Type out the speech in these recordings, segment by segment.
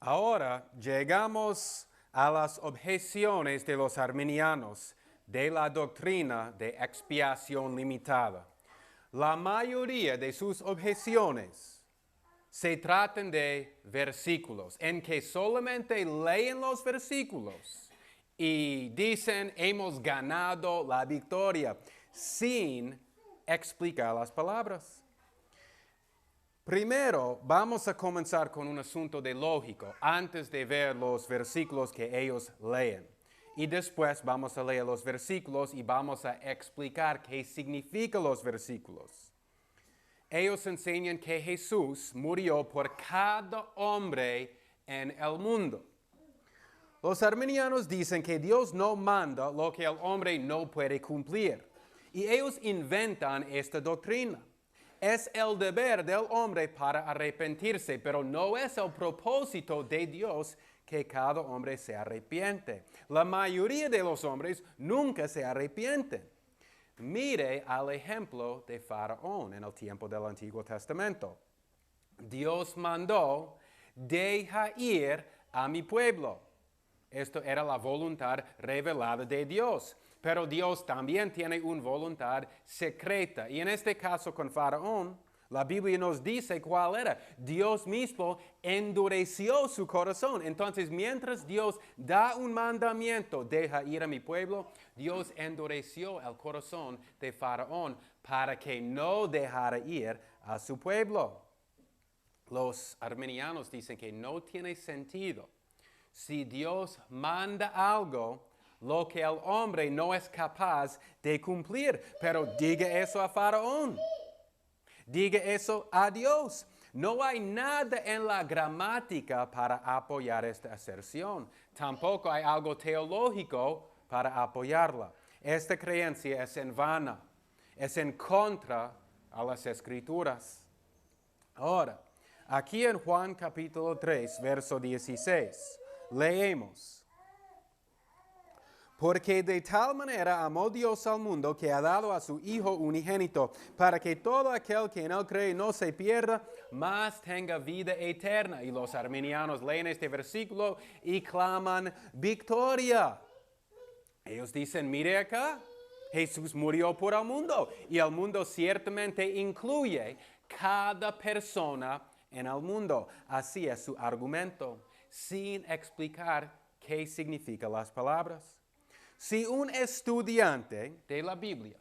Ahora llegamos a las objeciones de los arminianos de la doctrina de expiación limitada. La mayoría de sus objeciones se tratan de versículos, en que solamente leen los versículos y dicen hemos ganado la victoria sin explicar las palabras. Primero, vamos a comenzar con un asunto de lógico antes de ver los versículos que ellos leen. Y después vamos a leer los versículos y vamos a explicar qué significan los versículos. Ellos enseñan que Jesús murió por cada hombre en el mundo. Los arminianos dicen que Dios no manda lo que el hombre no puede cumplir. Y ellos inventan esta doctrina. Es el deber del hombre para arrepentirse, pero no es el propósito de Dios que cada hombre se arrepiente. La mayoría de los hombres nunca se arrepienten. Mire al ejemplo de Faraón en el tiempo del Antiguo Testamento. Dios mandó, deja ir a mi pueblo. Esto era la voluntad revelada de Dios. Pero Dios también tiene una voluntad secreta. Y en este caso con Faraón, la Biblia nos dice cuál era. Dios mismo endureció su corazón. Entonces, mientras Dios da un mandamiento, deja ir a mi pueblo, Dios endureció el corazón de Faraón para que no dejara ir a su pueblo. Los arminianos dicen que no tiene sentido. Si Dios manda algo, lo que el hombre no es capaz de cumplir. Pero diga eso a Faraón. Diga eso a Dios. No hay nada en la gramática para apoyar esta aserción. Tampoco hay algo teológico para apoyarla. Esta creencia es en vano. Es en contra a las Escrituras. Ahora, aquí en Juan capítulo 3, verso 16, leemos. Porque de tal manera amó Dios al mundo que ha dado a su Hijo unigénito, para que todo aquel que en él cree no se pierda, mas tenga vida eterna. Y los arminianos leen este versículo y claman victoria. Ellos dicen, mire acá, Jesús murió por el mundo. Y el mundo ciertamente incluye cada persona en el mundo. Así es su argumento, sin explicar qué significan las palabras. Si un estudiante de la Biblia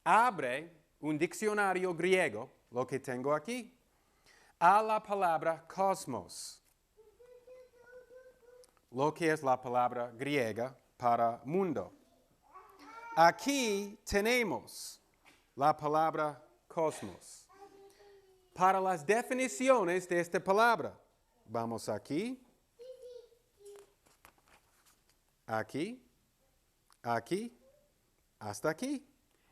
abre un diccionario griego, lo que tengo aquí, a la palabra cosmos, lo que es la palabra griega para mundo. Aquí tenemos la palabra cosmos. Para las definiciones de esta palabra, vamos aquí. Aquí, aquí, hasta aquí.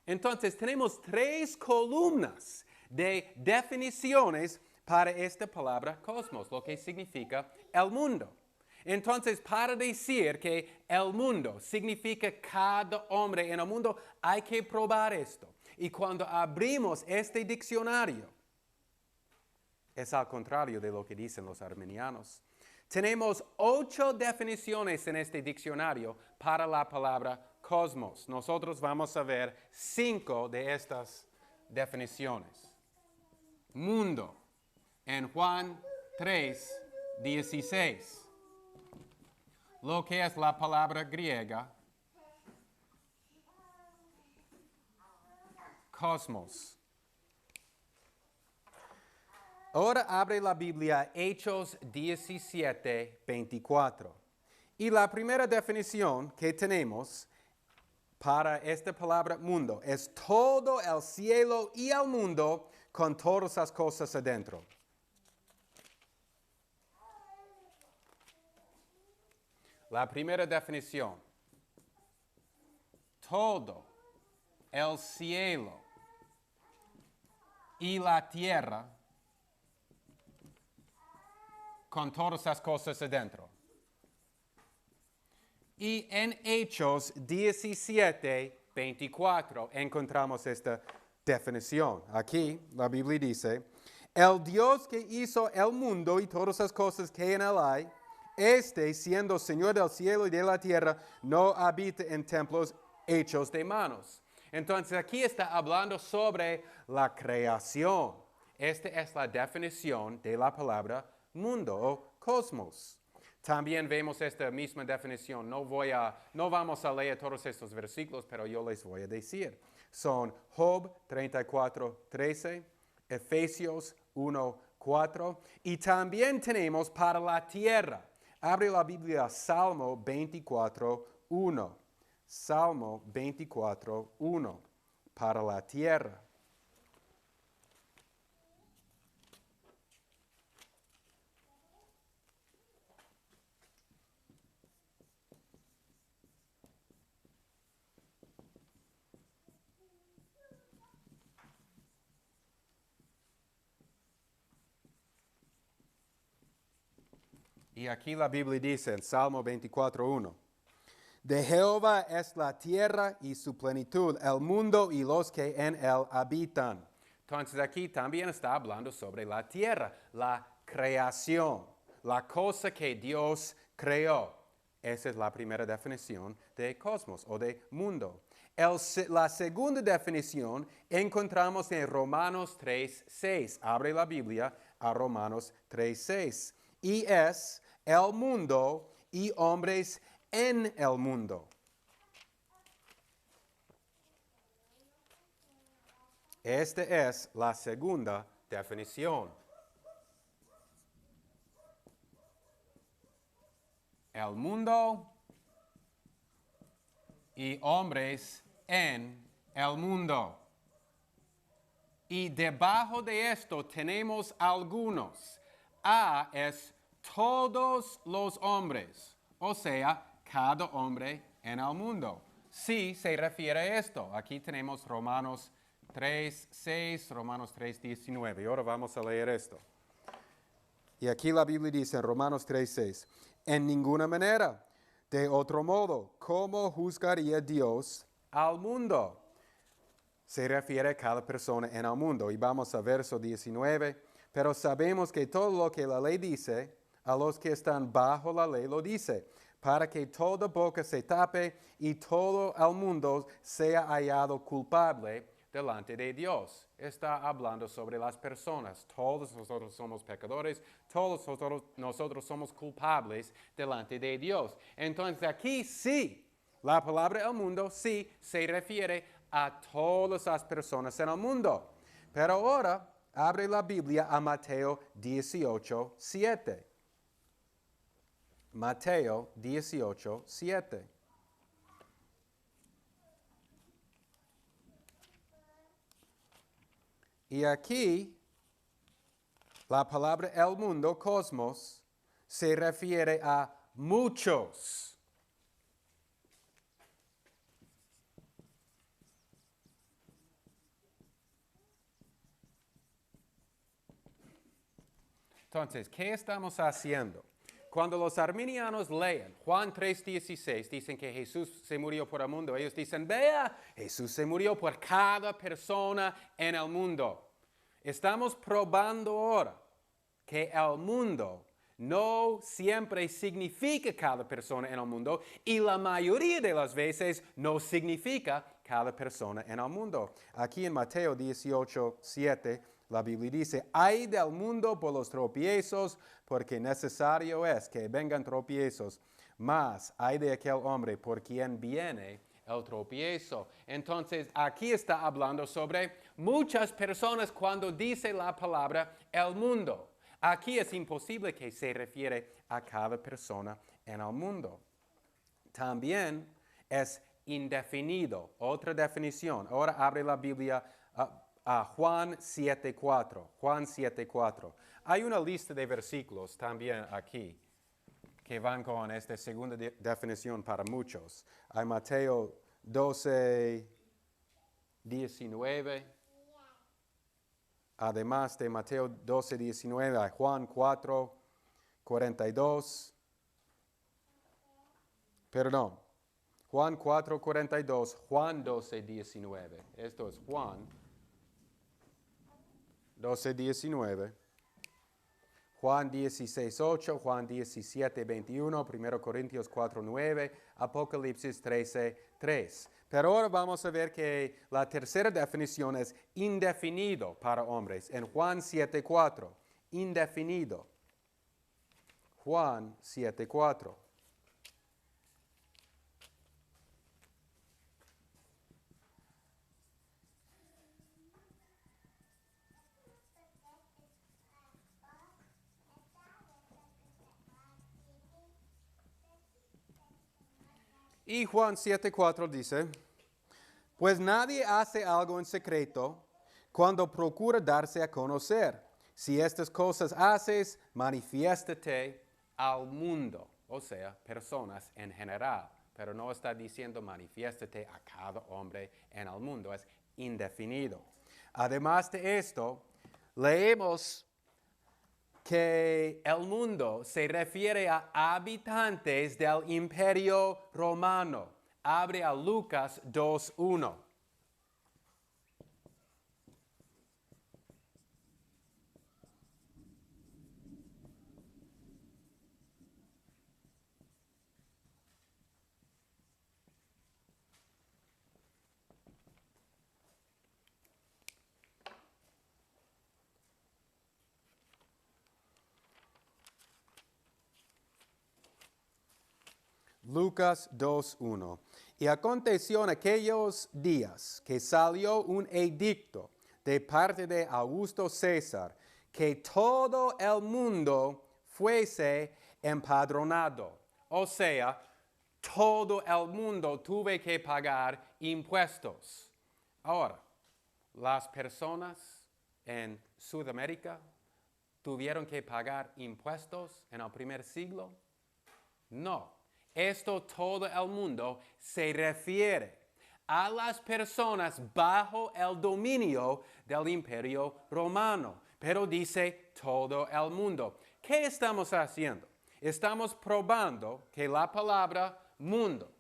Entonces tenemos 3 columnas de definiciones para esta palabra cosmos, lo que significa el mundo. Entonces, para decir que el mundo significa cada hombre en el mundo, hay que probar esto. Y cuando abrimos este diccionario, es al contrario de lo que dicen los arminianos. Tenemos 8 definiciones en este diccionario para la palabra cosmos. Nosotros vamos a ver 5 de estas definiciones. Mundo, en Juan 3, 16. Lo que es la palabra griega, cosmos. Ahora abre la Biblia Hechos 17, 24. Y la primera definición que tenemos para esta palabra mundo es todo el cielo y el mundo con todas las cosas adentro. La primera definición. Todo el cielo y la tierra con todas las cosas adentro. Y en Hechos 17, 24 encontramos esta definición. Aquí la Biblia dice, El Dios que hizo el mundo y todas las cosas que en él hay, siendo Señor del cielo y de la tierra, no habita en templos hechos de manos. Entonces aquí está hablando sobre la creación. Esta es la definición de la palabra mundo o cosmos. También vemos esta misma definición. No vamos a leer todos estos versículos, pero yo les voy a decir. Son Job 34:13, Efesios 1:4 y también tenemos para la tierra. Abre la Biblia, Salmo 24:1. Salmo 24:1, para la tierra. Y aquí la Biblia dice en Salmo 24:1. De Jehová es la tierra y su plenitud, el mundo y los que en él habitan. Entonces aquí también está hablando sobre la tierra, la creación, la cosa que Dios creó. Esa es la primera definición de cosmos o de mundo. La segunda definición encontramos en Romanos 3:6. Abre la Biblia a Romanos 3:6. Y es el mundo y hombres en el mundo. Esta es la segunda definición. El mundo y hombres en el mundo. Y debajo de esto tenemos algunos. A es todos los hombres, o sea, cada hombre en el mundo. Sí se refiere a esto. Aquí tenemos Romanos 3:6, Romanos 3:19. Y ahora vamos a leer esto. Y aquí la Biblia dice en Romanos 3:6, en ninguna manera, de otro modo, ¿cómo juzgaría Dios al mundo? Se refiere a cada persona en el mundo. Y vamos a verso 19. Pero sabemos que todo lo que la ley dice, a los que están bajo la ley lo dice, para que toda boca se tape y todo el mundo sea hallado culpable delante de Dios. Está hablando sobre las personas. Todos nosotros somos pecadores, todos nosotros somos culpables delante de Dios. Entonces aquí sí, la palabra el mundo sí se refiere a todas las personas en el mundo. Pero ahora abre la Biblia a Mateo 18:7. Mateo 18:7. Y aquí la palabra el mundo, cosmos, se refiere a muchos. Entonces, ¿qué estamos haciendo? Cuando los arminianos leen Juan 3:16, dicen que Jesús se murió por el mundo. Ellos dicen, vea, Jesús se murió por cada persona en el mundo. Estamos probando ahora que el mundo no siempre significa cada persona en el mundo y la mayoría de las veces no significa cada persona en el mundo. Aquí en Mateo 18:7 la Biblia dice, ay del mundo por los tropiezos, porque necesario es que vengan tropiezos, mas hay de aquel hombre por quien viene el tropiezo. Entonces, aquí está hablando sobre muchas personas cuando dice la palabra el mundo. Aquí es imposible que se refiere a cada persona en el mundo. También es indefinido. Otra definición. Ahora abre la Biblia a Juan 7:4. Juan 7:4. Hay una lista de versículos también aquí que van con esta segunda definición para muchos. Hay Mateo 12:19. Además de Mateo 12:19, hay Juan 4:42. Perdón, Juan 4:42, Juan 12:19. Esto es Juan 12:19. Juan 16:8, Juan 17:21, 1 Corintios 4:9, Apocalipsis 13:3. Pero ahora vamos a ver que la tercera definición es indefinido para hombres. En Juan 7:4, indefinido. Juan 7:4. Y Juan 7:4 dice, pues nadie hace algo en secreto cuando procura darse a conocer. Si estas cosas haces, manifiéstate al mundo, o sea, personas en general. Pero no está diciendo manifiéstate a cada hombre en el mundo, es indefinido. Además de esto, leemos que el mundo se refiere a habitantes del Imperio Romano. Abre a Lucas 2:1. Lucas 2:1. Y aconteció en aquellos días que salió un edicto de parte de Augusto César, que todo el mundo fuese empadronado. O sea, todo el mundo tuve que pagar impuestos. Ahora, las personas en Sudamérica tuvieron que pagar impuestos en el primer siglo. No. Esto todo el mundo se refiere a las personas bajo el dominio del Imperio Romano. Pero dice todo el mundo. ¿Qué estamos haciendo? Estamos probando que la palabra mundo,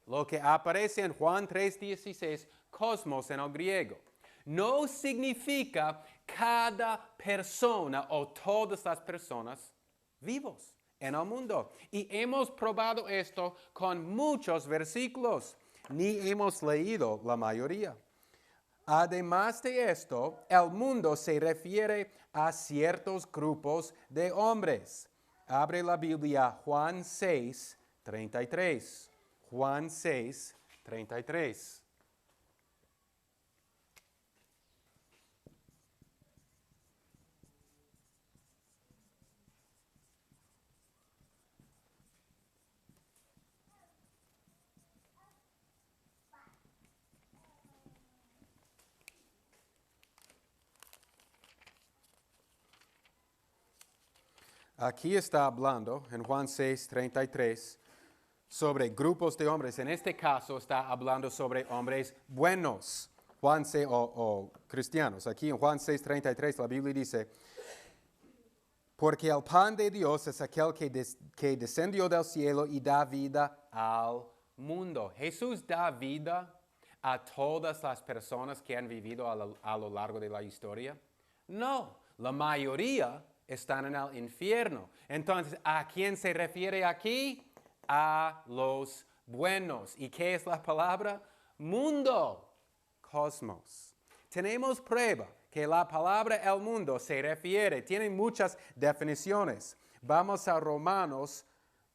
lo que aparece en Juan 3:16, cosmos en el griego, no significa cada persona o todas las personas vivos en el mundo. Y hemos probado esto con muchos versículos. Ni hemos leído la mayoría. Además de esto, el mundo se refiere a ciertos grupos de hombres. Abre la Biblia, Juan 6:33. Juan 6:33. Aquí está hablando en Juan 6:33 sobre grupos de hombres. En este caso está hablando sobre hombres buenos, Juan 6, o cristianos. Aquí en Juan 6:33 la Biblia dice, porque el pan de Dios es aquel que descendió del cielo y da vida al mundo. Jesús da vida a todas las personas que han vivido a lo largo de la historia. No, la mayoría están en el infierno. Entonces, ¿a quién se refiere aquí? A los buenos. ¿Y qué es la palabra? Mundo, cosmos. Tenemos prueba que la palabra el mundo se refiere, tiene muchas definiciones. Vamos a Romanos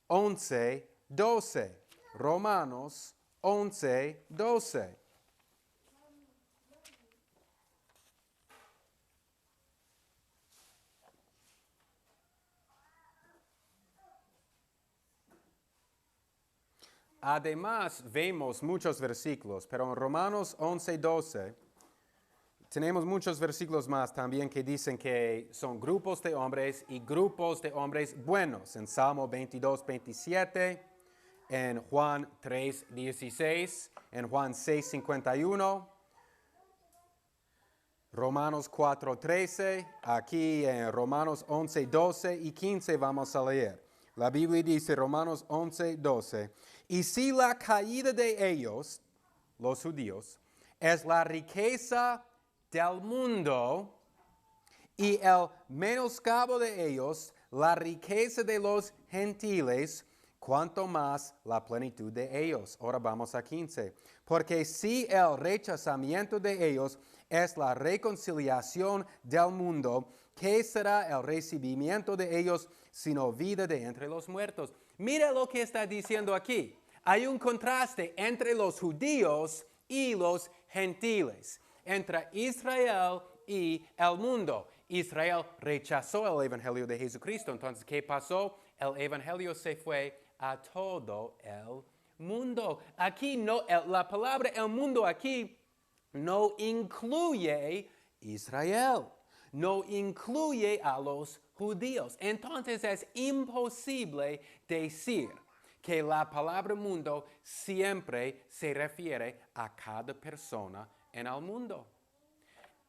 11:12. Romanos 11:12. Además, vemos muchos versículos, pero en Romanos 11:12 tenemos muchos versículos más también que dicen que son grupos de hombres y grupos de hombres buenos. En Salmo 22:27, en Juan 3:16, en Juan 6:51, Romanos 4:13, aquí en Romanos 11:12 y 15 vamos a leer. La Biblia dice, Romanos 11:12, y si la caída de ellos, los judíos, es la riqueza del mundo, y el menoscabo de ellos, la riqueza de los gentiles, cuanto más la plenitud de ellos. Ahora vamos a 15. Porque si el rechazamiento de ellos es la reconciliación del mundo, ¿qué será el recibimiento de ellos sino vida de entre los muertos? Mira lo que está diciendo aquí. Hay un contraste entre los judíos y los gentiles, entre Israel y el mundo. Israel rechazó el evangelio de Jesucristo. Entonces, ¿qué pasó? El evangelio se fue a todo el mundo. Aquí no, la palabra el mundo aquí no incluye Israel, no incluye a los judíos. Entonces es imposible decir que la palabra mundo siempre se refiere a cada persona en el mundo.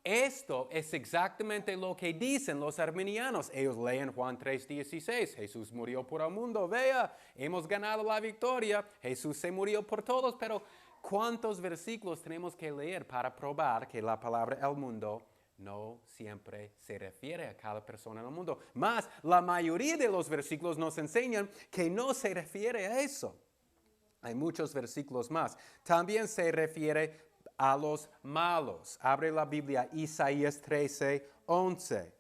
Esto es exactamente lo que dicen los arminianos. Ellos leen Juan 3:16. Jesús murió por el mundo. Vea, hemos ganado la victoria. Jesús se murió por todos. Pero ¿cuántos versículos tenemos que leer para probar que la palabra el mundo no siempre se refiere a cada persona en el mundo? Más, la mayoría de los versículos nos enseñan que no se refiere a eso. Hay muchos versículos más. También se refiere a los malos. Abre la Biblia, Isaías 13:11.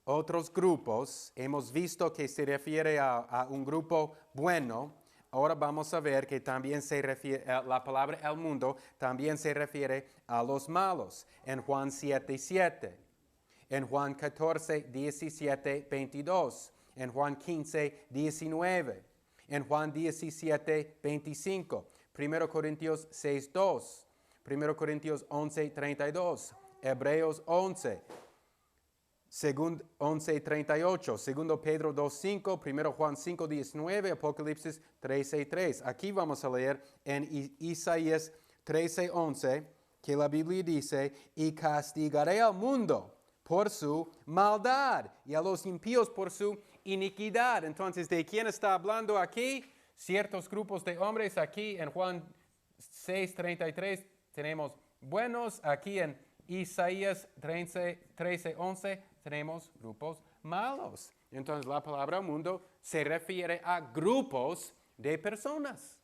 Otros grupos, hemos visto que se refiere a un grupo bueno. Ahora vamos a ver que también se refiere, la palabra el mundo también se refiere a los malos. En Juan 7:7. En Juan 14:17-22. En Juan 15:19. En Juan 17:25. 1 Corintios 6:2. 1 Corintios 11:32, Hebreos 11, 11:38, 2 Pedro 2:5, 1 Juan 5:19, Apocalipsis 13:3. Aquí vamos a leer en Isaías 13:11 que la Biblia dice, y castigaré al mundo por su maldad y a los impíos por su iniquidad. Entonces, ¿de quién está hablando aquí? Ciertos grupos de hombres aquí en Juan 6:33. Tenemos buenos. Aquí en Isaías 13:11 tenemos grupos malos. Entonces la palabra mundo se refiere a grupos de personas.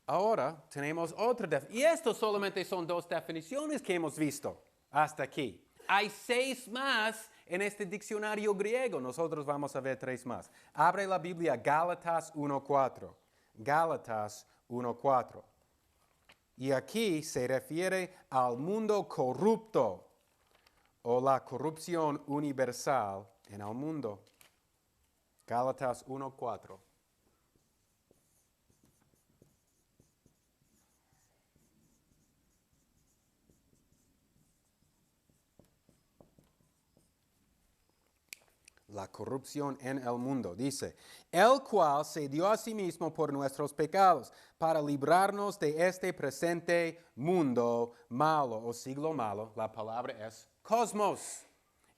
Ahora tenemos otra definición. Y estos solamente son dos definiciones que hemos visto hasta aquí. Hay 6 más en este diccionario griego. Nosotros vamos a ver 3 más. Abre la Biblia, Gálatas 1:4. Gálatas 1:4. Y aquí se refiere al mundo corrupto o la corrupción universal en el mundo. Gálatas 1:4. La corrupción en el mundo. Dice, el cual se dio a sí mismo por nuestros pecados, para librarnos de este presente mundo malo o siglo malo. La palabra es cosmos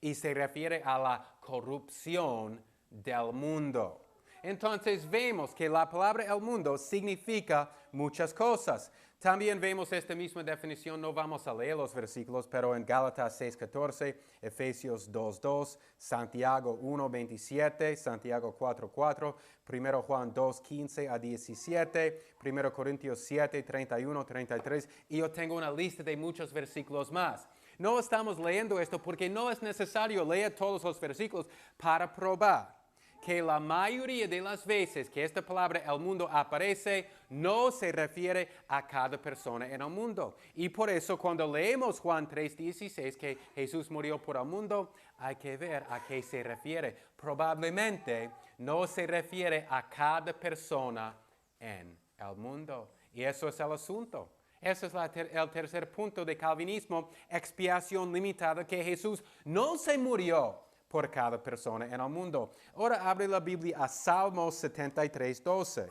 y se refiere a la corrupción del mundo. Entonces vemos que la palabra el mundo significa muchas cosas. También vemos esta misma definición, no vamos a leer los versículos, pero en Gálatas 6:14, Efesios 2:2, Santiago 1:27, Santiago 4:4, 1 Juan 2:15-17, 1 Corintios 7:31-33, y yo tengo una lista de muchos versículos más. No estamos leyendo esto porque no es necesario leer todos los versículos para probar que la mayoría de las veces que esta palabra el mundo aparece, no se refiere a cada persona en el mundo. Y por eso cuando leemos Juan 3:16, que Jesús murió por el mundo, hay que ver a qué se refiere. Probablemente no se refiere a cada persona en el mundo. Y eso es el asunto. Ese es el tercer punto de calvinismo, expiación limitada, que Jesús no se murió por cada persona en el mundo. Ahora abre la Biblia a Salmo 73:12.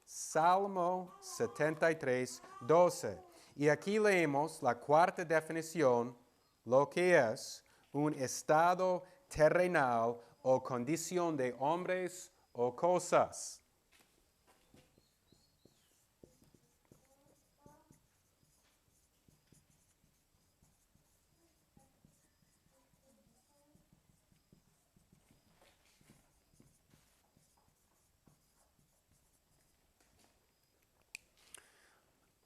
Salmo 73:12. Y aquí leemos la cuarta definición, lo que es un estado terrenal o condición de hombres o cosas.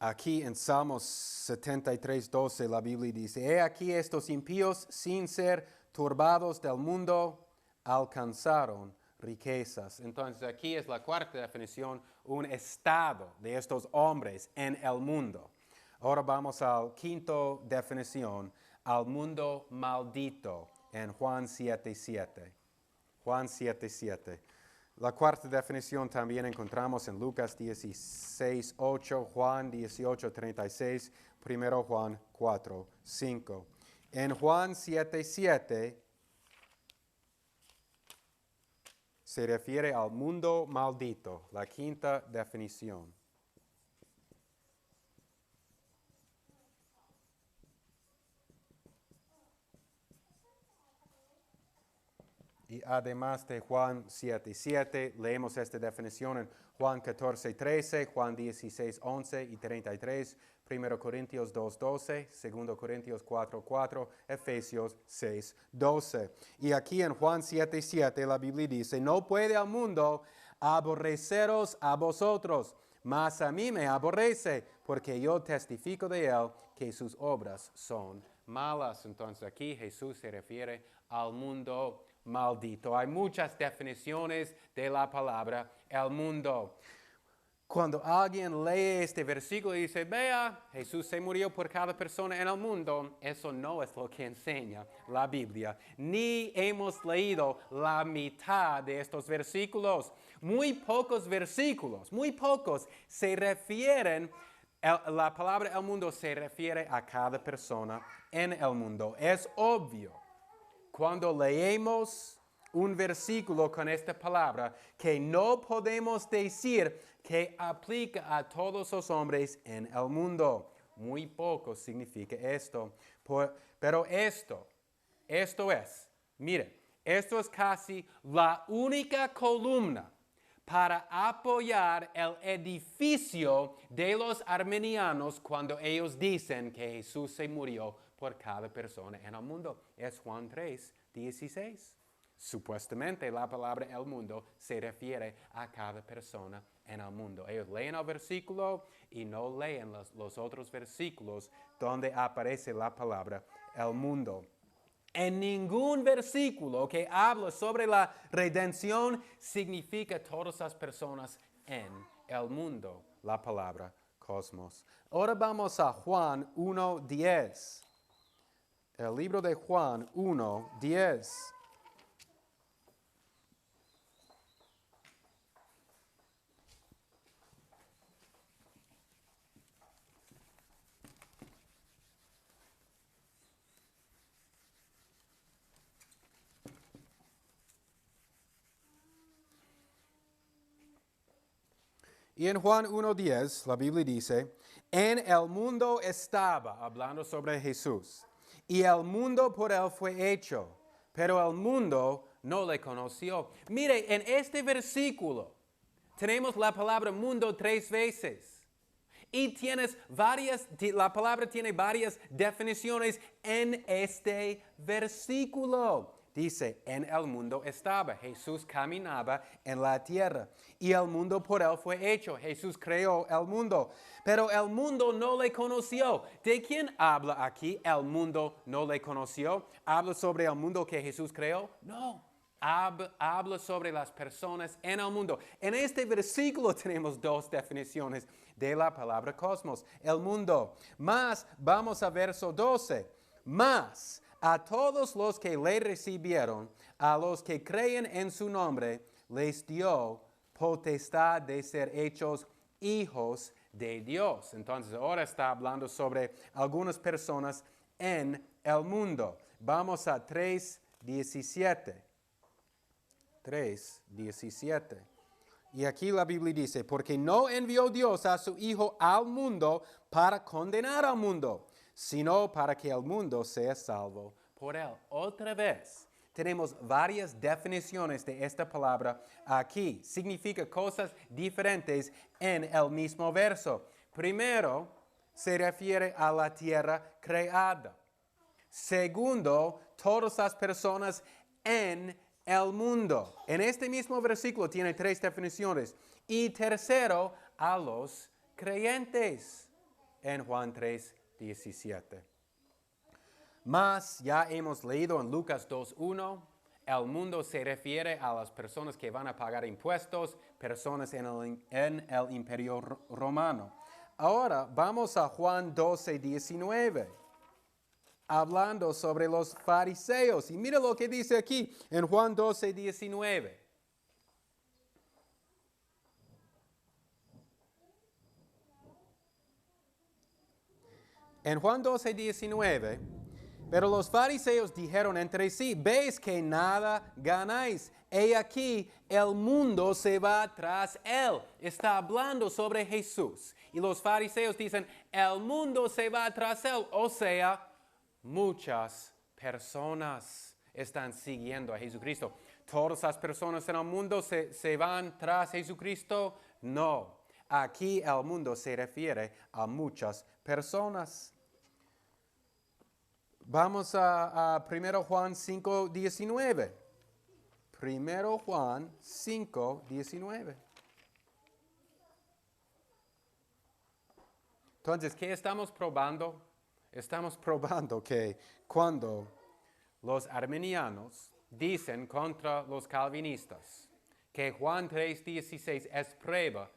Aquí en Salmos 73:12 la Biblia dice, he aquí estos impíos sin ser turbados del mundo alcanzaron riquezas. Entonces aquí es la cuarta definición, un estado de estos hombres en el mundo. Ahora vamos a la quinta definición, al mundo maldito en Juan 7:7. Juan 7:7. La cuarta definición también encontramos en Lucas 16:8, Juan 18:36, 1 Juan 4:5. En Juan 7:7 se refiere al mundo maldito, la quinta definición. Y además de Juan 7:7, leemos esta definición en Juan 14:13, Juan 16:11 y 33, 1 Corintios 2:12, 2 Corintios 4:4, Efesios 6:12. Y aquí en Juan 7:7 la Biblia dice, no puede al mundo aborreceros a vosotros, mas a mí me aborrece, porque yo testifico de él que sus obras son malas. Entonces aquí Jesús se refiere al mundo maldito. Hay muchas definiciones de la palabra el mundo. Cuando alguien lee este versículo y dice, vea, Jesús se murió por cada persona en el mundo, eso no es lo que enseña la Biblia. Ni hemos leído la mitad de estos versículos. Muy pocos versículos, muy pocos se refieren, la palabra el mundo se refiere a cada persona en el mundo. Es obvio. Cuando leemos un versículo con esta palabra, que no podemos decir que aplica a todos los hombres en el mundo. Muy poco significa esto. Pero esto es, mire, esto es casi la única columna para apoyar el edificio de los arminianos cuando ellos dicen que Jesús se murió por cada persona en el mundo. Es Juan 3:16. Supuestamente la palabra el mundo se refiere a cada persona en el mundo. Ellos leen el versículo y no leen los otros versículos donde aparece la palabra el mundo. En ningún versículo que habla sobre la redención significa todas las personas en el mundo, la palabra cosmos. Ahora vamos a Juan 1:10. El libro de Juan 1:10. Y en Juan 1:10 la Biblia dice, en el mundo estaba, hablando sobre Jesús, y el mundo por él fue hecho, pero el mundo no le conoció. Mire, en este versículo tenemos la palabra mundo 3 veces. Y la palabra tiene varias definiciones en este versículo. Dice, en el mundo estaba, Jesús caminaba en la tierra y el mundo por él fue hecho. Jesús creó el mundo, pero el mundo no le conoció. ¿De quién habla aquí? El mundo no le conoció. ¿Habla sobre el mundo que Jesús creó? No. Habla sobre las personas en el mundo. En este versículo tenemos dos definiciones de la palabra cosmos, el mundo. Más, vamos a verso 12. Más a todos los que le recibieron, a los que creen en su nombre, les dio potestad de ser hechos hijos de Dios. Entonces ahora está hablando sobre algunas personas en el mundo. Vamos a 3:17. 3:17. Y aquí la Biblia dice, porque no envió Dios a su Hijo al mundo para condenar al mundo, sino para que el mundo sea salvo por él. Otra vez, tenemos varias definiciones de esta palabra aquí. Significa cosas diferentes en el mismo verso. Primero, se refiere a la tierra creada. Segundo, todas las personas en el mundo. En este mismo versículo tiene 3 definiciones. Y tercero, a los creyentes. en Juan 3:17. Mas ya hemos leído en Lucas 2:1, el mundo se refiere a las personas que van a pagar impuestos, personas en el imperio romano. Ahora vamos a Juan 12:19, hablando sobre los fariseos. Y mira lo que dice aquí en Juan 12:19. En Juan 12:19, pero los fariseos dijeron entre sí, ¿veis que nada ganáis? He aquí, el mundo se va tras él. Está hablando sobre Jesús. Y los fariseos dicen, el mundo se va tras él. O sea, muchas personas están siguiendo a Jesucristo. ¿Todas las personas en el mundo se van tras Jesucristo? No. Aquí el mundo se refiere a muchas personas. Vamos a 1 Juan 5:19. 1 Juan 5:19. Entonces, ¿qué estamos probando? Estamos probando que cuando los arminianos dicen contra los calvinistas que Juan 3:16 es prueba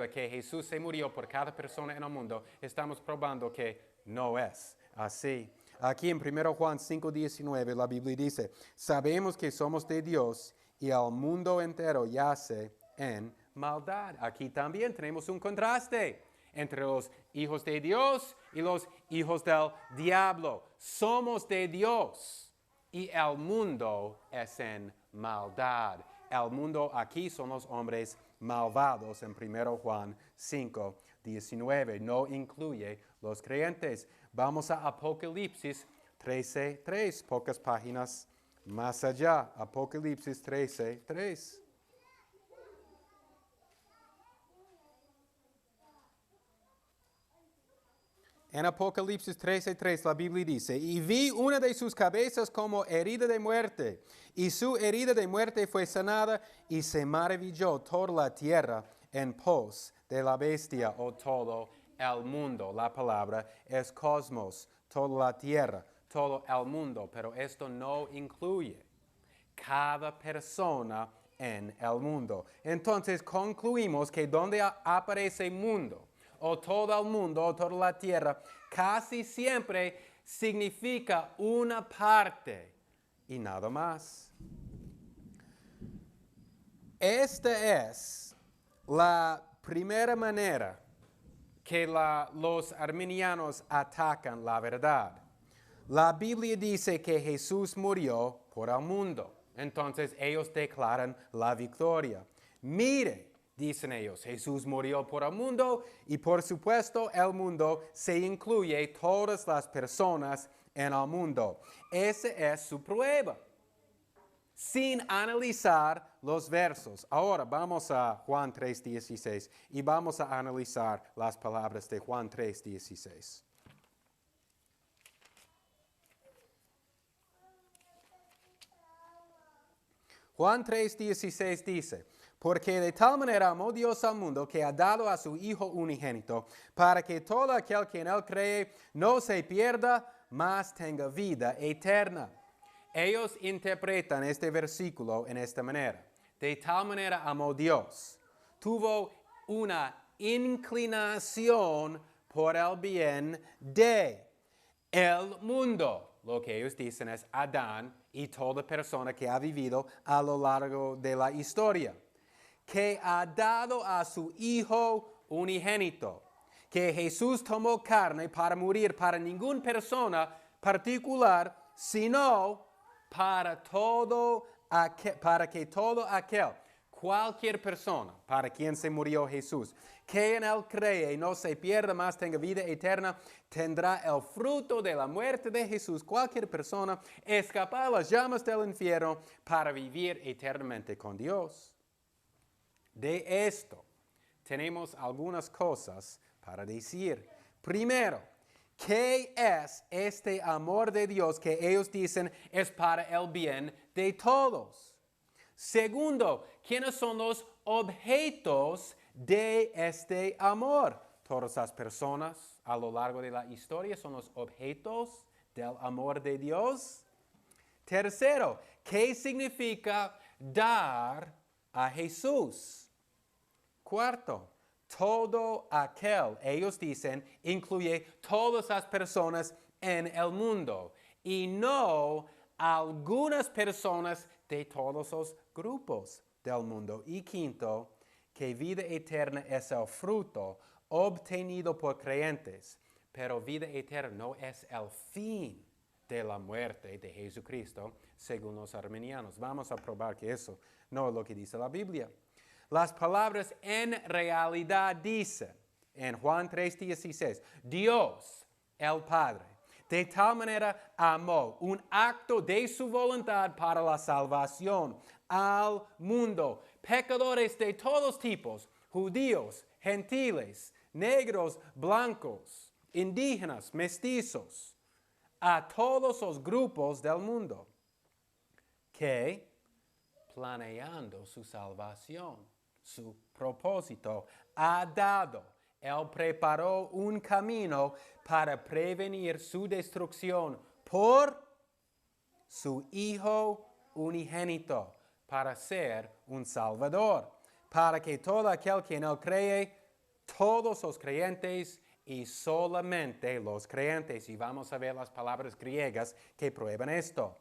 que Jesús se murió por cada persona en el mundo, estamos probando que no es así. Aquí en 1 Juan 5:19 la Biblia dice, sabemos que somos de Dios y el mundo entero yace en maldad. Aquí también tenemos un contraste entre los hijos de Dios y los hijos del diablo. Somos de Dios y el mundo es en maldad. El mundo aquí son los hombres malvados en 1 Juan 5:19. No incluye los creyentes. Vamos a Apocalipsis 13:3, pocas páginas más allá. Apocalipsis 13:3. En Apocalipsis 13:3 la Biblia dice, y vi una de sus cabezas como herida de muerte, y su herida de muerte fue sanada, y se maravilló toda la tierra en pos de la bestia, o todo el mundo. La palabra es cosmos, toda la tierra, todo el mundo, pero esto no incluye cada persona en el mundo. Entonces concluimos que donde aparece mundo, o todo el mundo, o toda la tierra, casi siempre significa una parte y nada más. Esta es la primera manera que los arminianos atacan la verdad. La Biblia dice que Jesús murió por el mundo. Entonces ellos declaran la victoria. Mire, dicen ellos, Jesús murió por el mundo y por supuesto el mundo se incluye todas las personas en el mundo. Esa es su prueba, sin analizar los versos. Ahora vamos a Juan 3:16 y vamos a analizar las palabras de Juan 3:16. Juan 3:16 dice, porque de tal manera amó Dios al mundo que ha dado a su Hijo unigénito, para que todo aquel que en él cree no se pierda, mas tenga vida eterna. Ellos interpretan este versículo en esta manera. De tal manera amó Dios. Tuvo una inclinación por el bien de el mundo. Lo que ellos dicen es Adán y toda persona que ha vivido a lo largo de la historia, que ha dado a su Hijo unigénito, que Jesús tomó carne para morir para ninguna persona particular, sino para que todo aquel, cualquier persona para quien se murió Jesús, que en él cree y no se pierda, más tenga vida eterna, tendrá el fruto de la muerte de Jesús. Cualquier persona escapa a las llamas del infierno para vivir eternamente con Dios. De esto tenemos algunas cosas para decir. Primero, ¿qué es este amor de Dios que ellos dicen es para el bien de todos? Segundo, ¿quiénes son los objetos de este amor? Todas las personas a lo largo de la historia son los objetos del amor de Dios. Tercero, ¿qué significa dar a Jesús? Cuarto, todo aquel, ellos dicen, incluye todas las personas en el mundo y no algunas personas de todos los grupos del mundo. Y quinto, que vida eterna es el fruto obtenido por creyentes, pero vida eterna no es el fin de la muerte de Jesucristo, según los arminianos. Vamos a probar que eso no es lo que dice la Biblia. Las palabras en realidad dicen, en Juan 3:16, Dios, el Padre, de tal manera amó, un acto de su voluntad para la salvación al mundo, pecadores de todos tipos, judíos, gentiles, negros, blancos, indígenas, mestizos, a todos los grupos del mundo, que planeando su salvación, su propósito, ha dado, Él preparó un camino para prevenir su destrucción por su Hijo unigénito, para ser un Salvador, para que todo aquel que en Él cree, todos los creyentes y solamente los creyentes, y vamos a ver las palabras griegas que prueban esto,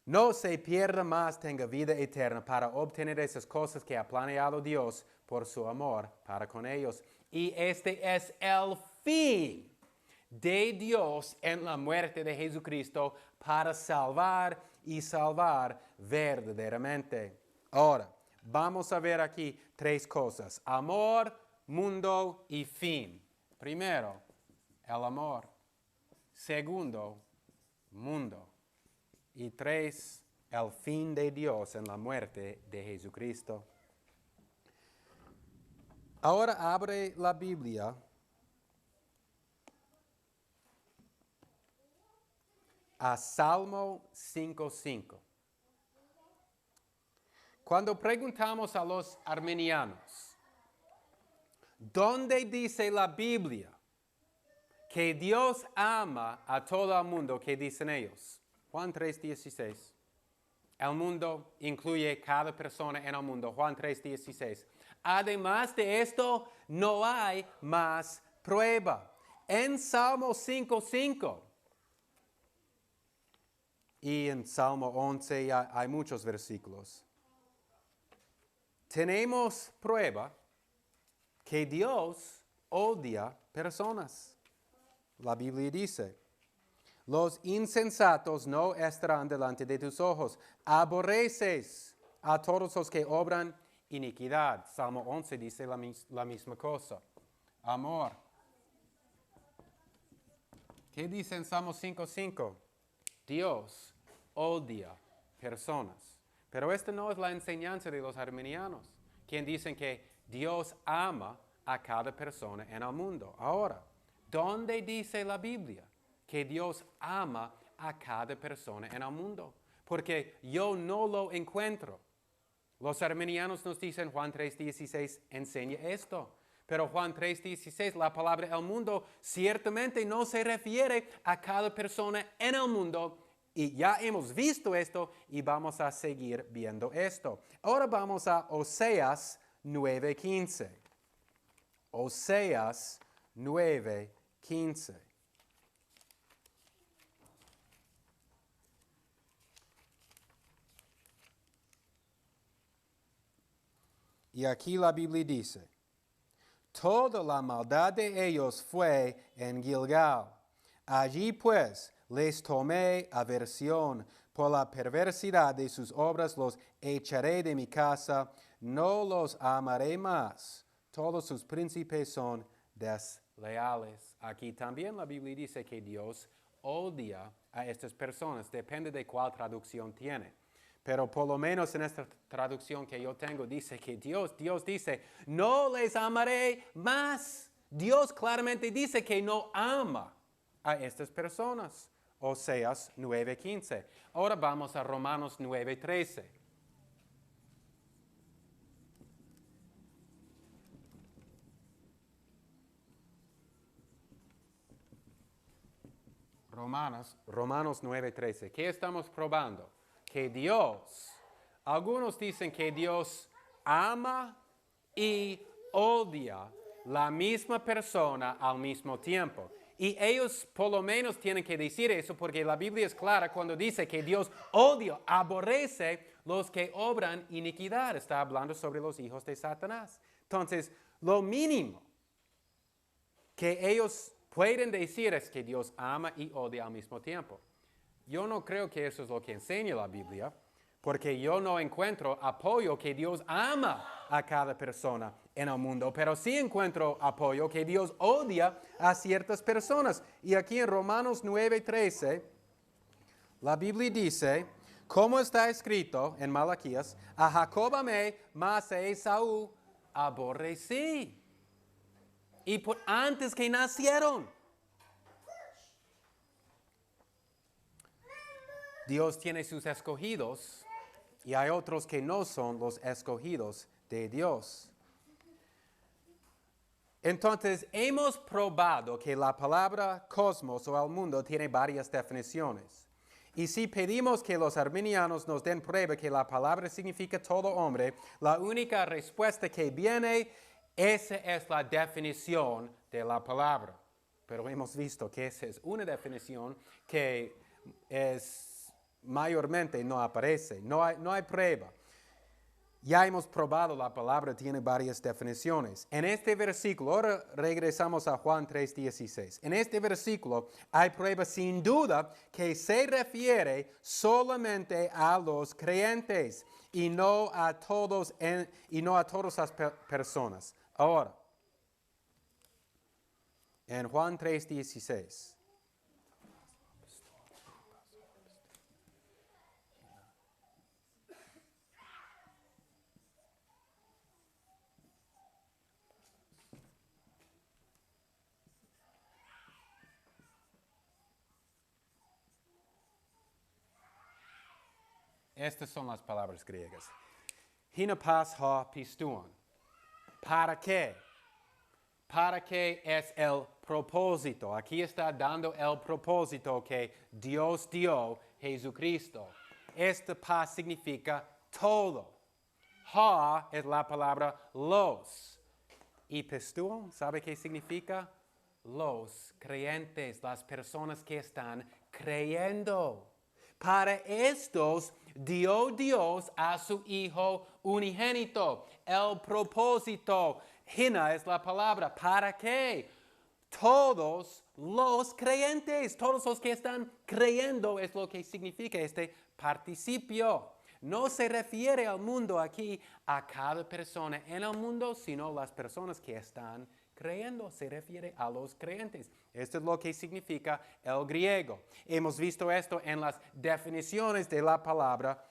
no se pierda más, tenga vida eterna para obtener esas cosas que ha planeado Dios por su amor para con ellos. Y este es el fin de Dios en la muerte de Jesucristo para salvar y salvar verdaderamente. Ahora, vamos a ver aquí tres cosas: amor, mundo y fin. Primero, el amor. Segundo, mundo. Y tres, el fin de Dios en la muerte de Jesucristo. Ahora abre la Biblia a Salmo 5:5. Cuando preguntamos a los arminianos, ¿dónde dice la Biblia que Dios ama a todo el mundo? ¿Qué dicen ellos? Juan 3:16. El mundo incluye cada persona en el mundo. Juan 3:16. Además de esto, no hay más prueba. En Salmo 5:5 y en Salmo 11 hay muchos versículos. Tenemos prueba que Dios odia personas. La Biblia dice: los insensatos no estarán delante de tus ojos. Aborreces a todos los que obran iniquidad. Salmo 11 dice la misma cosa. Amor. ¿Qué dice en Salmo 5:5? Dios odia personas. Pero esta no es la enseñanza de los arminianos, quienes dicen que Dios ama a cada persona en el mundo. Ahora, ¿dónde dice la Biblia que Dios ama a cada persona en el mundo? Porque yo no lo encuentro. Los arminianos nos dicen, Juan 3:16 enseña esto. Pero Juan 3:16, la palabra el mundo, ciertamente no se refiere a cada persona en el mundo. Y ya hemos visto esto y vamos a seguir viendo esto. Ahora vamos a Oseas 9:15. Oseas 9:15. Y aquí la Biblia dice: toda la maldad de ellos fue en Gilgal. Allí pues les tomé aversión. Por la perversidad de sus obras los echaré de mi casa. No los amaré más. Todos sus príncipes son desleales. Aquí también la Biblia dice que Dios odia a estas personas. Depende de cuál traducción tiene. Pero por lo menos en esta traducción que yo tengo dice que Dios dice, no les amaré más. Dios claramente dice que no ama a estas personas. Oseas 9:15. Ahora vamos a Romanos 9:13. Romanos 9:13. ¿Qué estamos probando? Que Dios, algunos dicen que Dios ama y odia la misma persona al mismo tiempo. Y ellos por lo menos tienen que decir eso porque la Biblia es clara cuando dice que Dios odia, aborrece los que obran iniquidad. Está hablando sobre los hijos de Satanás. Entonces, lo mínimo que ellos pueden decir es que Dios ama y odia al mismo tiempo. Yo no creo que eso es lo que enseña la Biblia, porque yo no encuentro apoyo que Dios ama a cada persona en el mundo, pero sí encuentro apoyo que Dios odia a ciertas personas. Y aquí en Romanos 9:13, la Biblia dice, como está escrito en Malaquías, a Jacob amé, mas a Esaú aborrecí. Y por antes que nacieron. Dios tiene sus escogidos y hay otros que no son los escogidos de Dios. Entonces, hemos probado que la palabra cosmos o el mundo tiene varias definiciones. Y si pedimos que los arminianos nos den prueba que la palabra significa todo hombre, la única respuesta que viene, esa es la definición de la palabra. Pero hemos visto que esa es una definición que mayormente no aparece, no hay prueba. Ya hemos probado la palabra, tiene varias definiciones. En este versículo, ahora regresamos a Juan 3:16. En este versículo hay prueba sin duda que se refiere solamente a los creyentes y no a todas las personas. Ahora, en Juan 3:16. Estas son las palabras griegas. Hinapas ha pistuon. ¿Para qué? ¿Para qué es el propósito? Aquí está dando el propósito que Dios dio Jesucristo. Este paz significa todo. Ha es la palabra los. Y pistuon, ¿sabe qué significa? Los creyentes, las personas que están creyendo. Para estos dio Dios a su Hijo unigénito. El propósito, hina es la palabra. ¿Para qué? Todos los creyentes, todos los que están creyendo es lo que significa este participio. No se refiere al mundo aquí a cada persona en el mundo, sino las personas que están creyendo, se refiere a los creyentes. Esto es lo que significa el griego. Hemos visto esto en las definiciones de la palabra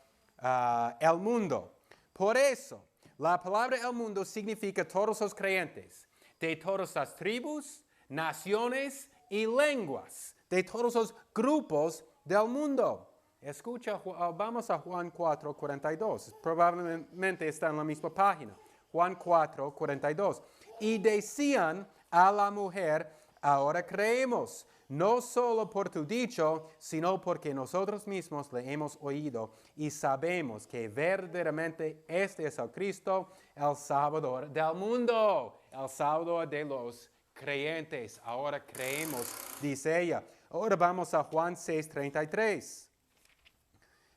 el mundo. Por eso, la palabra el mundo significa todos los creyentes, de todas las tribus, naciones y lenguas, de todos los grupos del mundo. Escucha, vamos a Juan 4:42. Probablemente está en la misma página. Juan 4:42. Y decían a la mujer, ahora creemos, no solo por tu dicho, sino porque nosotros mismos le hemos oído y sabemos que verdaderamente este es el Cristo, el Salvador del mundo, el Salvador de los creyentes. Ahora creemos, dice ella. Ahora vamos a Juan 6:33.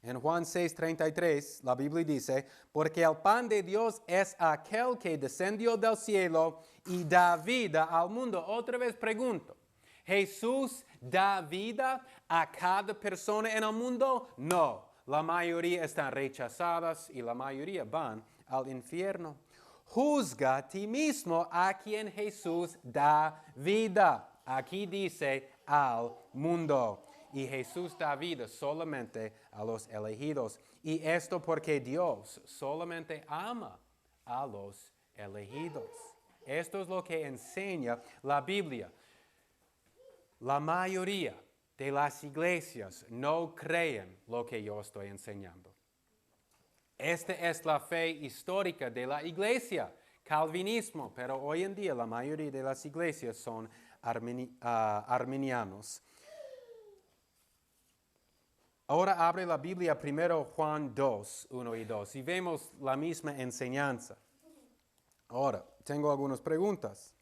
En Juan 6:33, la Biblia dice, porque el pan de Dios es aquel que descendió del cielo y da vida al mundo. Otra vez pregunto, ¿Jesús da vida a cada persona en el mundo? No, la mayoría están rechazadas y la mayoría van al infierno. Juzga a ti mismo a quien Jesús da vida. Aquí dice al mundo. Y Jesús da vida solamente a los elegidos. Y esto porque Dios solamente ama a los elegidos. Esto es lo que enseña la Biblia. La mayoría de las iglesias no creen lo que yo estoy enseñando. Esta es la fe histórica de la iglesia, calvinismo, pero hoy en día la mayoría de las iglesias son arminianos. Ahora abre la Biblia primero Juan 2, 1 y 2 y vemos la misma enseñanza. Ahora, tengo algunas preguntas.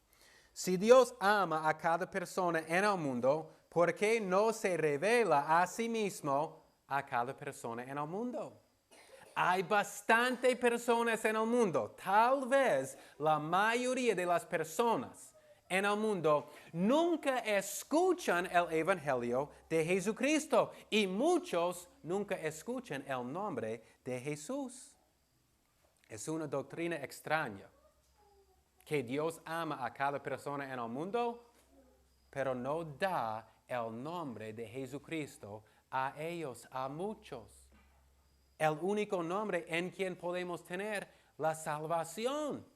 Si Dios ama a cada persona en el mundo, ¿por qué no se revela a sí mismo a cada persona en el mundo? Hay bastantes personas en el mundo. Tal vez la mayoría de las personas en el mundo nunca escuchan el Evangelio de Jesucristo y muchos nunca escuchan el nombre de Jesús. Es una doctrina extraña que Dios ama a cada persona en el mundo, pero no da el nombre de Jesucristo a ellos, a muchos. El único nombre en quien podemos tener la salvación.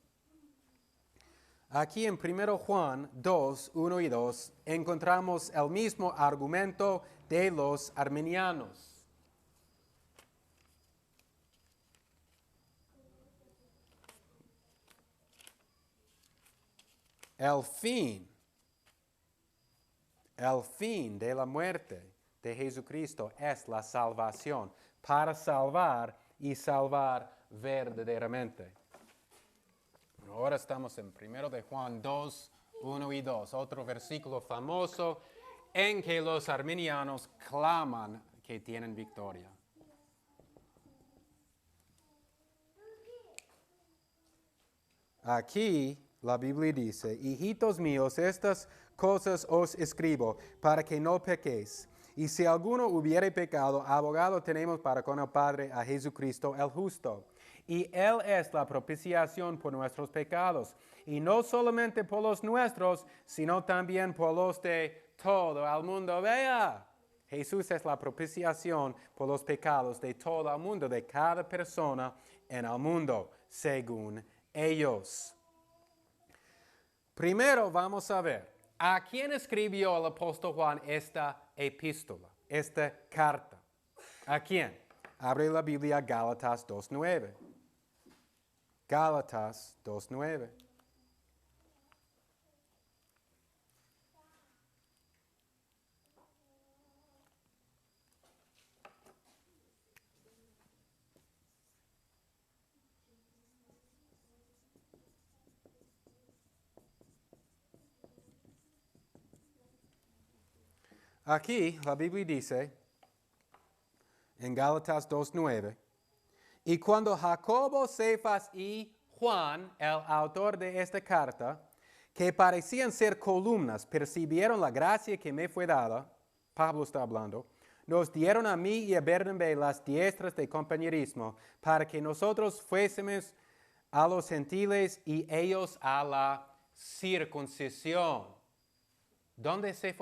Aquí en 1 Juan 2, 1 y 2 encontramos el mismo argumento de los arminianos. El fin de la muerte de Jesucristo es la salvación, para salvar y salvar verdaderamente. Ahora estamos en 1 de Juan 2, 1 y 2, otro versículo famoso en que los arminianos claman que tienen victoria. Aquí la Biblia dice, hijitos míos, estas cosas os escribo para que no pequéis. Y si alguno hubiere pecado, abogado tenemos para con el Padre a Jesucristo el justo. Y Él es la propiciación por nuestros pecados. Y no solamente por los nuestros, sino también por los de todo el mundo. Vea, Jesús es la propiciación por los pecados de todo el mundo, de cada persona en el mundo, según ellos. Primero vamos a ver, ¿a quién escribió el apóstol Juan esta epístola, esta carta? ¿A quién? Abre la Biblia, Gálatas 2:9. Gálatas 2:9. Aquí la Biblia dice, en Gálatas 2:9, y cuando Jacobo, Cefas y Juan, el autor de esta carta, que parecían ser columnas, percibieron la gracia que me fue dada, Pablo está hablando, nos dieron a mí y a Bernabé las diestras de compañerismo, para que nosotros fuésemos a los gentiles y ellos a la circuncisión. ¿Dónde se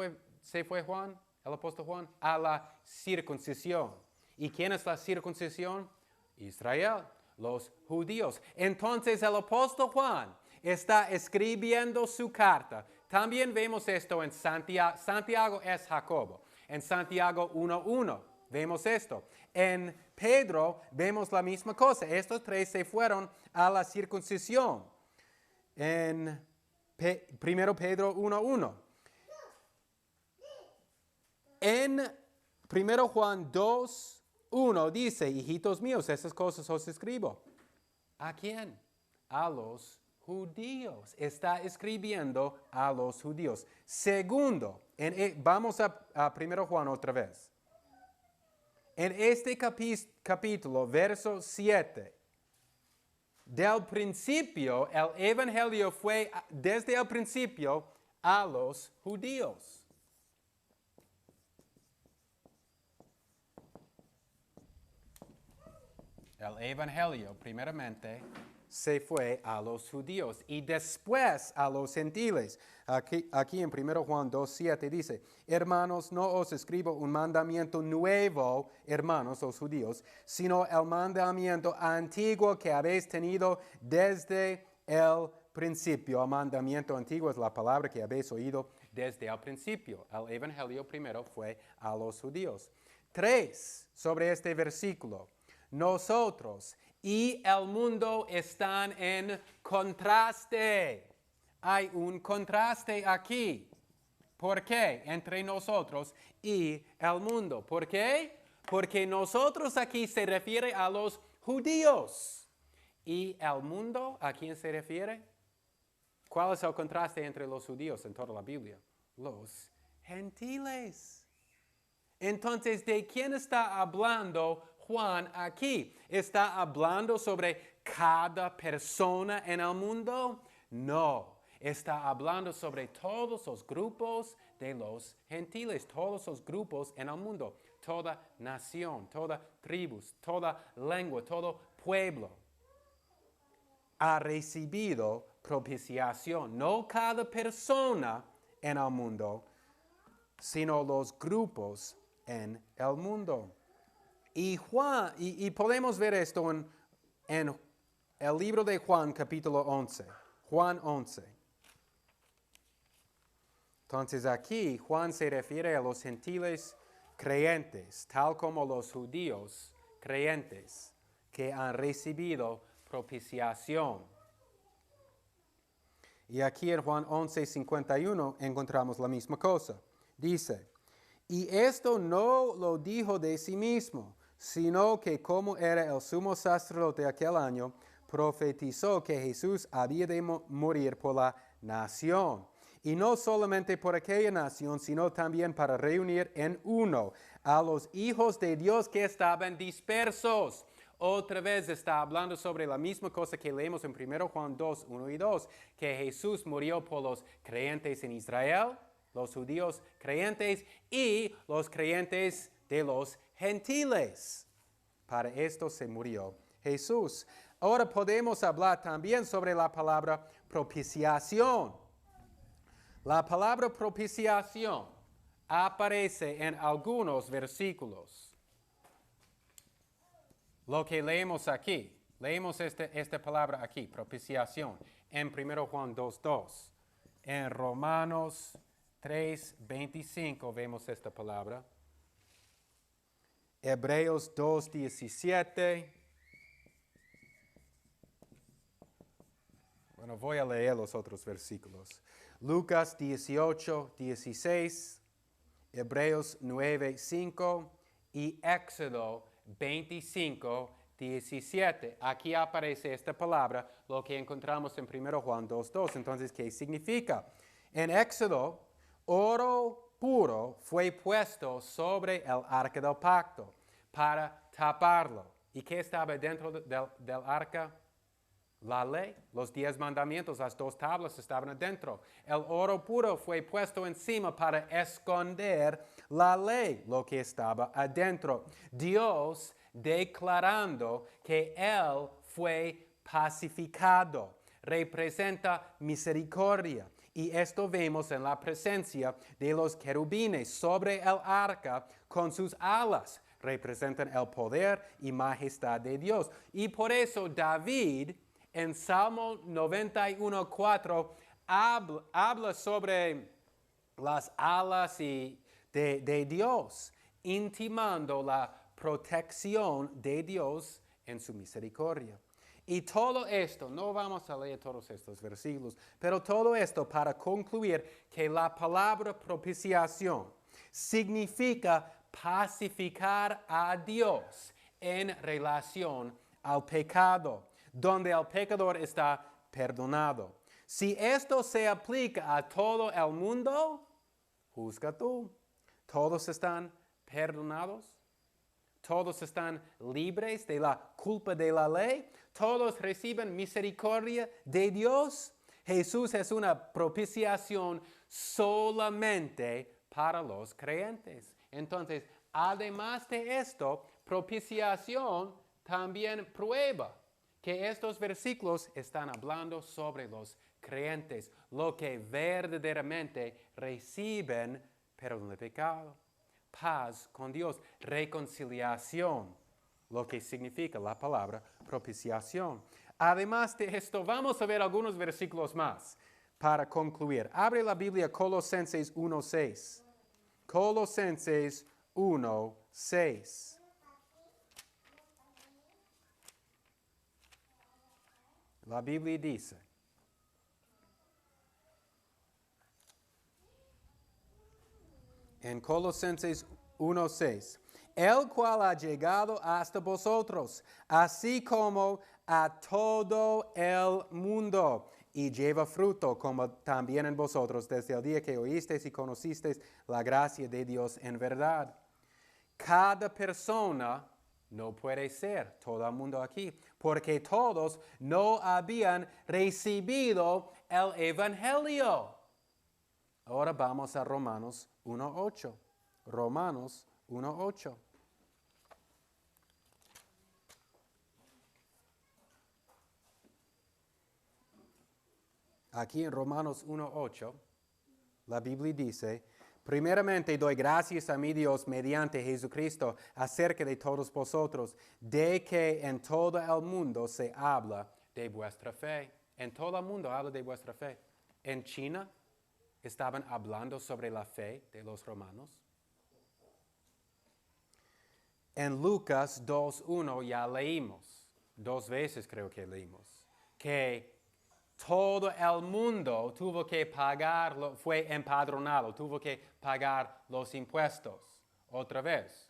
fue Juan, el apóstol Juan? A la circuncisión. ¿Y quién es la circuncisión? Israel, los judíos. Entonces el apóstol Juan está escribiendo su carta. También vemos esto en Santiago. Santiago es Jacobo. En Santiago 1:1 vemos esto. En Pedro vemos la misma cosa. Estos tres se fueron a la circuncisión. En 1 Pedro 1:1. En 1 Juan 2:1 dice, hijitos míos, estas cosas os escribo. ¿A quién? A los judíos. Está escribiendo a los judíos. Segundo, vamos a 1 Juan otra vez. En este capítulo, verso 7, del principio, el evangelio fue desde el principio a los judíos. El evangelio, primeramente, se fue a los judíos y después a los gentiles. Aquí en 1 Juan 2:7 dice, hermanos, no os escribo un mandamiento nuevo, hermanos, los judíos, sino el mandamiento antiguo que habéis tenido desde el principio. El mandamiento antiguo es la palabra que habéis oído desde el principio. El evangelio primero fue a los judíos. 3, sobre este versículo. Nosotros y el mundo están en contraste. Hay un contraste aquí. ¿Por qué? Entre nosotros y el mundo. ¿Por qué? Porque nosotros aquí se refiere a los judíos. ¿Y el mundo a quién se refiere? ¿Cuál es el contraste entre los judíos en toda la Biblia? Los gentiles. Entonces, ¿de quién está hablando Juan aquí? ¿Está hablando sobre cada persona en el mundo? No, está hablando sobre todos los grupos de los gentiles, todos los grupos en el mundo, toda nación, toda tribu, toda lengua, todo pueblo ha recibido propiciación. No cada persona en el mundo, sino los grupos en el mundo. Y Juan, y podemos ver esto en el libro de Juan, capítulo 11. Juan 11. Entonces aquí Juan se refiere a los gentiles creyentes, tal como los judíos creyentes que han recibido propiciación. Y aquí en Juan 11:51 encontramos la misma cosa. Dice, y esto no lo dijo de sí mismo, sino que como era el sumo sacerdote de aquel año, profetizó que Jesús había de morir por la nación. Y no solamente por aquella nación, sino también para reunir en uno a los hijos de Dios que estaban dispersos. Otra vez está hablando sobre la misma cosa que leemos en 1 Juan 2, 1 y 2, que Jesús murió por los creyentes en Israel, los judíos creyentes y los creyentes de los gentiles. Para esto se murió Jesús. Ahora podemos hablar también sobre la palabra propiciación. La palabra propiciación aparece en algunos versículos. Lo que leemos aquí, leemos esta palabra aquí, propiciación, en 1 Juan 2:2. En Romanos 3:25 vemos esta palabra. Hebreos 2:17. Bueno, voy a leer los otros versículos. Lucas 18:16, Hebreos 9:5 y Éxodo 25:17. Aquí aparece esta palabra, lo que encontramos en 1 Juan 2:2. Entonces, ¿qué significa? En Éxodo, oro puro fue puesto sobre el arca del pacto para taparlo. ¿Y qué estaba dentro del arca? La ley, los 10 mandamientos, las 2 tablas estaban adentro. El oro puro fue puesto encima para esconder la ley, lo que estaba adentro. Dios declarando que Él fue pacificado, representa misericordia. Y esto vemos en la presencia de los querubines sobre el arca con sus alas. Representan el poder y majestad de Dios. Y por eso David en Salmo 91:4 habla sobre las alas de Dios, intimando la protección de Dios en su misericordia. Y todo esto, no vamos a leer todos estos versículos, pero todo esto para concluir que la palabra propiciación significa pacificar a Dios en relación al pecado, donde el pecador está perdonado. Si esto se aplica a todo el mundo, juzga tú. ¿Todos están perdonados? ¿Todos están libres de la culpa de la ley? ¿Todos reciben misericordia de Dios? Jesús es una propiciación solamente para los creyentes. Entonces, además de esto, propiciación también prueba que estos versículos están hablando sobre los creyentes, lo que verdaderamente reciben perdón de pecado, paz con Dios, reconciliación, lo que significa la palabra propiciación. Además de esto, vamos a ver algunos versículos más para concluir. Abre la Biblia Colosenses 1:6. Colosenses 1:6. La Biblia dice, en Colosenses 1:6, el cual ha llegado hasta vosotros, así como a todo el mundo, y lleva fruto, como también en vosotros, desde el día que oísteis y conocisteis la gracia de Dios en verdad. Cada persona no puede ser todo el mundo aquí, porque todos no habían recibido el Evangelio. Ahora vamos a Romanos 1:8. Romanos 1:8. Aquí en Romanos 1:8, la Biblia dice, primeramente doy gracias a mi Dios mediante Jesucristo acerca de todos vosotros, de que en todo el mundo se habla de vuestra fe. En todo el mundo habla de vuestra fe. En China estaban hablando sobre la fe de los romanos. En Lucas 2:1 ya leímos, 2 veces creo que leímos, que todo el mundo tuvo que pagar, fue empadronado, tuvo que pagar los impuestos. Otra vez,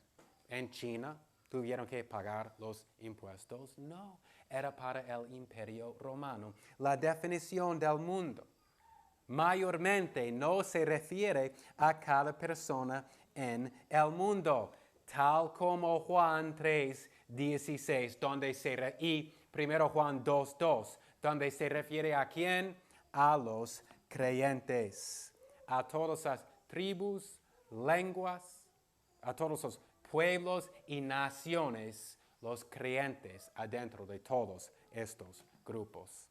en China tuvieron que pagar los impuestos. No, era para el Imperio Romano. La definición del mundo mayormente no se refiere a cada persona en el mundo, tal como Juan 3:16, y 1 Juan 2:2, donde se refiere a quién, a los creyentes, a todas las tribus, lenguas, a todos los pueblos y naciones, los creyentes adentro de todos estos grupos.